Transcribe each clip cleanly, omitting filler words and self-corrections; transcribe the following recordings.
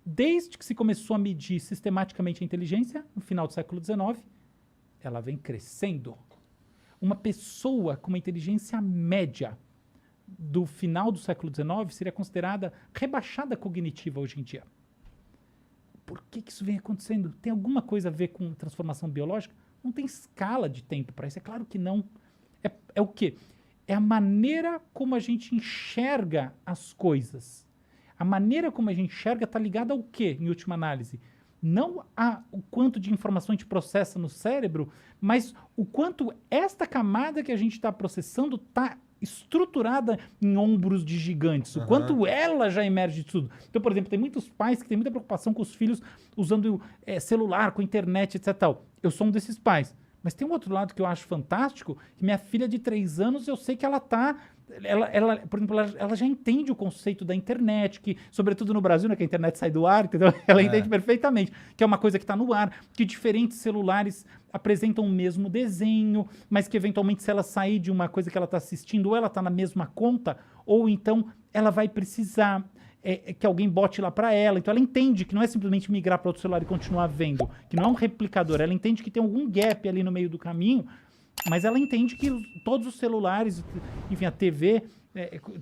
desde que se começou a medir sistematicamente a inteligência, no final do século XIX, ela vem crescendo. Uma pessoa com uma inteligência média do final do século XIX seria considerada rebaixada cognitiva hoje em dia. Por que isso vem acontecendo? Tem alguma coisa a ver com transformação biológica? Não tem escala de tempo para isso, é claro que não. É o quê? É a maneira como a gente enxerga as coisas. A maneira como a gente enxerga está ligada ao quê, em última análise? Não o quanto de informação a gente processa no cérebro, mas o quanto esta camada que a gente está processando está estruturada em ombros de gigantes. O quanto ela já emerge de tudo. Então, por exemplo, tem muitos pais que têm muita preocupação com os filhos usando celular, com internet, etc. Tal. Eu sou um desses pais. Mas tem um outro lado que eu acho fantástico, que minha filha de 3 anos, eu sei que ela está... por exemplo, ela já entende o conceito da internet, que, sobretudo no Brasil, né, que a internet sai do ar, entendeu? Ela entende perfeitamente, que é uma coisa que está no ar, que diferentes celulares apresentam o mesmo desenho, mas que, eventualmente, se ela sair de uma coisa que ela está assistindo, ou ela está na mesma conta, ou então ela vai precisar... que alguém bote lá para ela. Então ela entende que não é simplesmente migrar para outro celular e continuar vendo, que não é um replicador. Ela entende que tem algum gap ali no meio do caminho, mas ela entende que todos os celulares, enfim, a TV,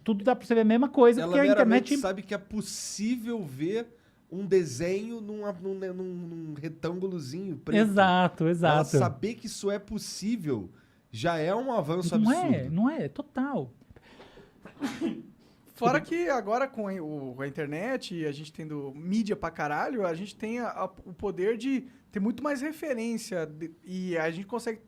tudo dá para você ver a mesma coisa, Ela porque a internet sabe que é possível ver um desenho num retângulozinho preto. Exato. Ela saber que isso é possível já é um avanço absurdo. Não é, total. Fora que agora com a internet e a gente tendo mídia pra caralho, a gente tem o poder de ter muito mais referência e a gente consegue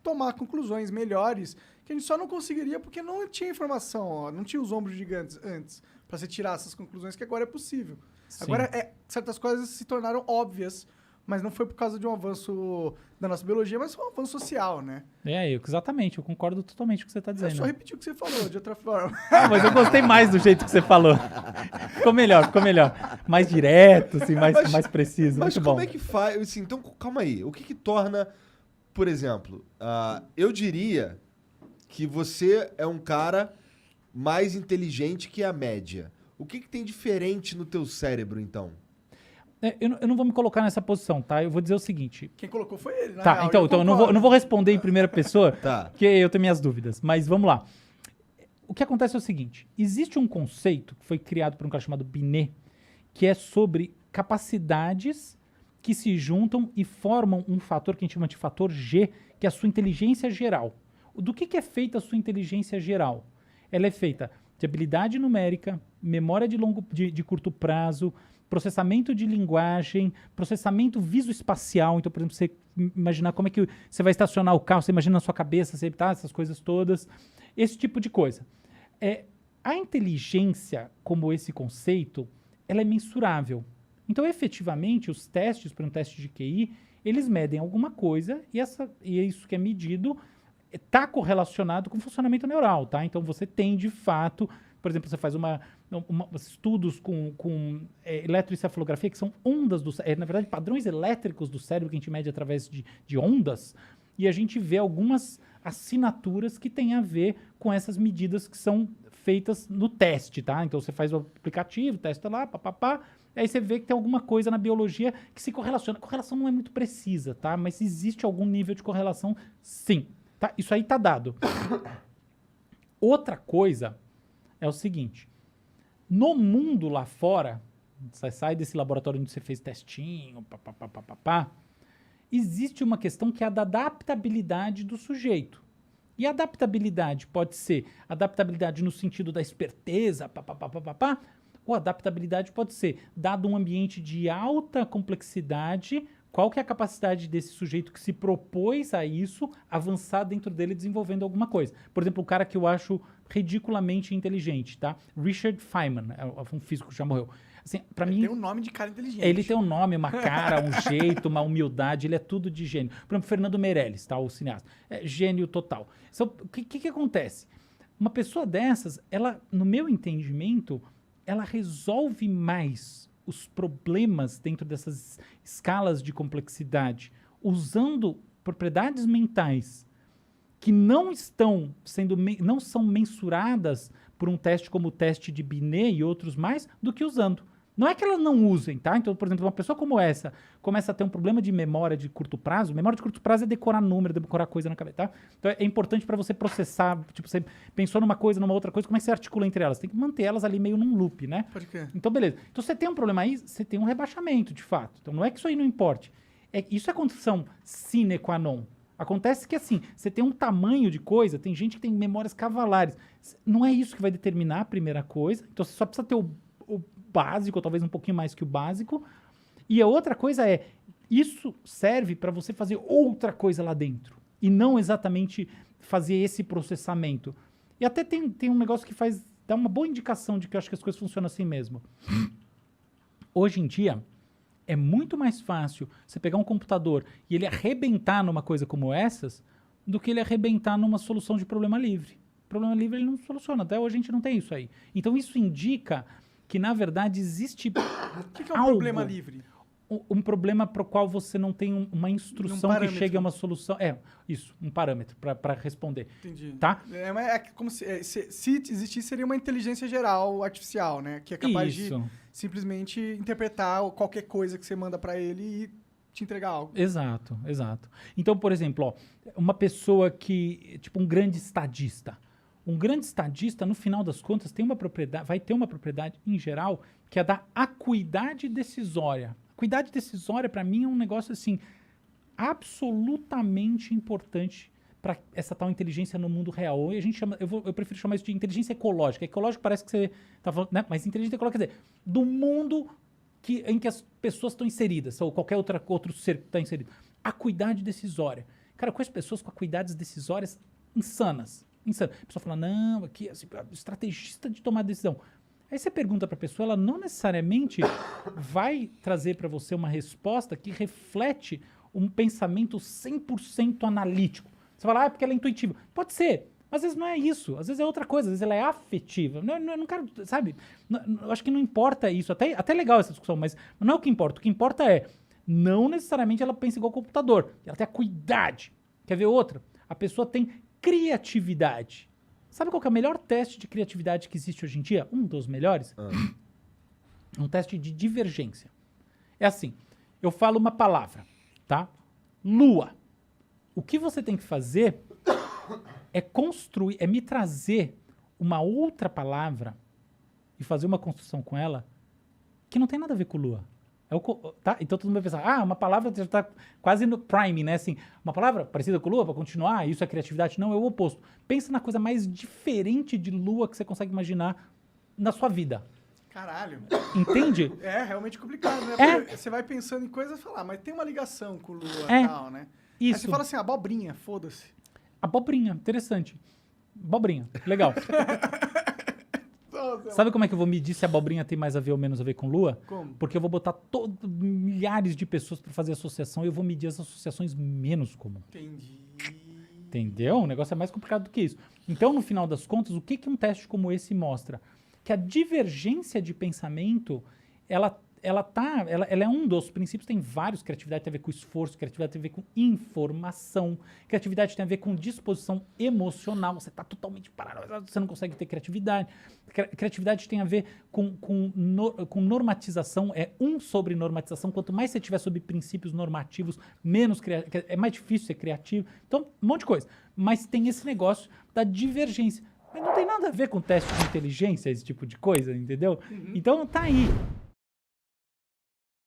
tomar conclusões melhores que a gente só não conseguiria porque não tinha informação, ó, não tinha os ombros gigantes antes pra você tirar essas conclusões que agora é possível. Sim. Agora, certas coisas se tornaram óbvias, mas não foi por causa de um avanço da nossa biologia, mas foi um avanço social, né? Exatamente, eu concordo totalmente com o que você está dizendo. Eu só repeti o que você falou, de outra forma. Mas eu gostei mais do jeito que você falou. Ficou melhor. Mais direto, assim, mais preciso. Mas muito como bom. é que faz? Assim, então, calma aí. O que torna, por exemplo, eu diria que você é um cara mais inteligente que a média. O que tem diferente no teu cérebro, então? Eu não vou me colocar nessa posição, tá? Eu vou dizer o seguinte. Quem colocou foi ele, né? Tá, então eu não vou responder em primeira pessoa, Tá. porque eu tenho minhas dúvidas. Mas vamos lá. O que acontece é o seguinte. Existe um conceito que foi criado por um cara chamado Binet, que é sobre capacidades que se juntam e formam um fator que a gente chama de fator G, que é a sua inteligência geral. Do que é feita a sua inteligência geral? Ela é feita de habilidade numérica, memória de curto prazo, processamento de linguagem, processamento visoespacial. Então, por exemplo, você imaginar como é que você vai estacionar o carro, você imagina na sua cabeça, você, essas coisas todas. Esse tipo de coisa. A inteligência, como esse conceito, ela é mensurável. Então, efetivamente, os testes, por um teste de QI, eles medem alguma coisa e isso que é medido está correlacionado com o funcionamento neural, tá? Então, você tem, de fato... Por exemplo, você faz estudos com eletroencefalografia, que são ondas na verdade, padrões elétricos do cérebro que a gente mede através de ondas, e a gente vê algumas assinaturas que têm a ver com essas medidas que são feitas no teste, tá? Então, você faz o aplicativo, testa lá, aí você vê que tem alguma coisa na biologia que se correlaciona. A correlação não é muito precisa, tá? Mas existe algum nível de correlação, sim. Tá? Isso aí tá dado. Outra coisa... é o seguinte, no mundo lá fora, você sai desse laboratório onde você fez testinho, existe uma questão que é a da adaptabilidade do sujeito. E a adaptabilidade pode ser adaptabilidade no sentido da esperteza, ou adaptabilidade pode ser, dado um ambiente de alta complexidade, qual que é a capacidade desse sujeito que se propôs a isso, avançar dentro dele desenvolvendo alguma coisa. Por exemplo, um cara que eu acho ridiculamente inteligente, tá? Richard Feynman, um físico que já morreu. Assim, para mim, tem um nome de cara inteligente. Ele tem um nome, uma cara, um jeito, uma humildade, ele é tudo de gênio. Por exemplo, Fernando Meirelles, tá? O cineasta. Gênio total. Então, o que acontece? Uma pessoa dessas, ela, no meu entendimento, ela resolve mais os problemas dentro dessas escalas de complexidade, usando propriedades mentais que não são mensuradas por um teste como o teste de Binet e outros mais, do que usando. Não é que elas não usem, tá? Então, por exemplo, uma pessoa como essa começa a ter um problema de memória de curto prazo. Memória de curto prazo é decorar número, decorar coisa na cabeça, tá? Então é importante para você processar. Tipo, você pensou numa coisa, numa outra coisa, como é que você articula entre elas? Tem que manter elas ali meio num loop, né? Pode crer. Então, beleza. Então, você tem um problema aí, você tem um rebaixamento, de fato. Então, não é que isso aí não importe. Isso é condição sine qua non. Acontece que, assim, você tem um tamanho de coisa, tem gente que tem memórias cavalares. Não é isso que vai determinar a primeira coisa. Então, você só precisa ter o básico, ou talvez um pouquinho mais que o básico. E a outra coisa é, isso serve para você fazer outra coisa lá dentro. E não exatamente fazer esse processamento. E até tem um negócio que dá uma boa indicação de que eu acho que as coisas funcionam assim mesmo. Hoje em dia, é muito mais fácil você pegar um computador e ele arrebentar numa coisa como essas do que ele arrebentar numa solução de problema livre. Problema livre ele não soluciona. Até hoje a gente não tem isso aí. Então isso indica que, na verdade, existe O que é um problema livre? Um problema para o qual você não tem uma instrução que chegue a uma solução. Isso, um parâmetro para responder. Entendi. Tá? É como se existisse, seria uma inteligência geral artificial, né? Que é capaz de simplesmente interpretar qualquer coisa que você manda para ele e te entregar algo. Exato, exato. Então, por exemplo, uma pessoa que, tipo, um grande estadista. Um grande estadista, no final das contas, vai ter uma propriedade, em geral, que é da acuidade decisória. Acuidade decisória, para mim, é um negócio, assim, absolutamente importante para essa tal inteligência no mundo real. E a gente chama, eu prefiro chamar isso de inteligência ecológica. Ecológico parece que você está falando, né? Mas inteligência ecológica quer dizer, do mundo em que as pessoas estão inseridas, ou qualquer outro ser que está inserido. Acuidade decisória. Cara, eu conheço pessoas com acuidades decisórias insanas. A pessoa fala, não, aqui é estrategista de tomar decisão. Aí você pergunta para a pessoa, ela não necessariamente vai trazer para você uma resposta que reflete um pensamento 100% analítico. Você fala, é porque ela é intuitiva. Pode ser, mas às vezes não é isso. Às vezes é outra coisa, às vezes ela é afetiva. Não quero, sabe? Eu acho que não importa isso. Até legal essa discussão, mas não é o que importa. O que importa é, não necessariamente ela pensa igual ao computador. Ela tem acuidade. Quer ver outra? A pessoa tem criatividade. Sabe qual que é o melhor teste de criatividade que existe hoje em dia? Um dos melhores? Um teste de divergência. É assim, eu falo uma palavra, tá? Lua. O que você tem que fazer é me trazer uma outra palavra e fazer uma construção com ela que não tem nada a ver com lua. Tá? Então todo mundo vai pensar, uma palavra já está quase no prime, né? Assim, uma palavra parecida com lua para continuar, isso é criatividade? Não, é o oposto. Pensa na coisa mais diferente de lua que você consegue imaginar na sua vida. Caralho. Entende? É realmente complicado, né? Porque você vai pensando em coisas e fala, mas tem uma ligação com lua e tal, né? Isso. Aí você fala assim, abobrinha, foda-se. Abobrinha, interessante. Abobrinha, legal. Sabe como é que eu vou medir se a abobrinha tem mais a ver ou menos a ver com lua? Como? Porque eu vou botar milhares de pessoas para fazer associação e eu vou medir as associações menos comuns. Entendi. Entendeu? O negócio é mais complicado do que isso. Então, no final das contas, o que um teste como esse mostra? Que a divergência de pensamento, ela é um dos princípios, tem vários. Criatividade tem a ver com esforço, criatividade tem a ver com informação, criatividade tem a ver com disposição emocional. Você está totalmente parado, você não consegue ter criatividade. Criatividade tem a ver com normatização, sobre normatização. Quanto mais você tiver sobre princípios normativos, menos é mais difícil ser criativo. Então, um monte de coisa. Mas tem esse negócio da divergência. Mas não tem nada a ver com teste de inteligência, esse tipo de coisa, entendeu? Então, tá aí.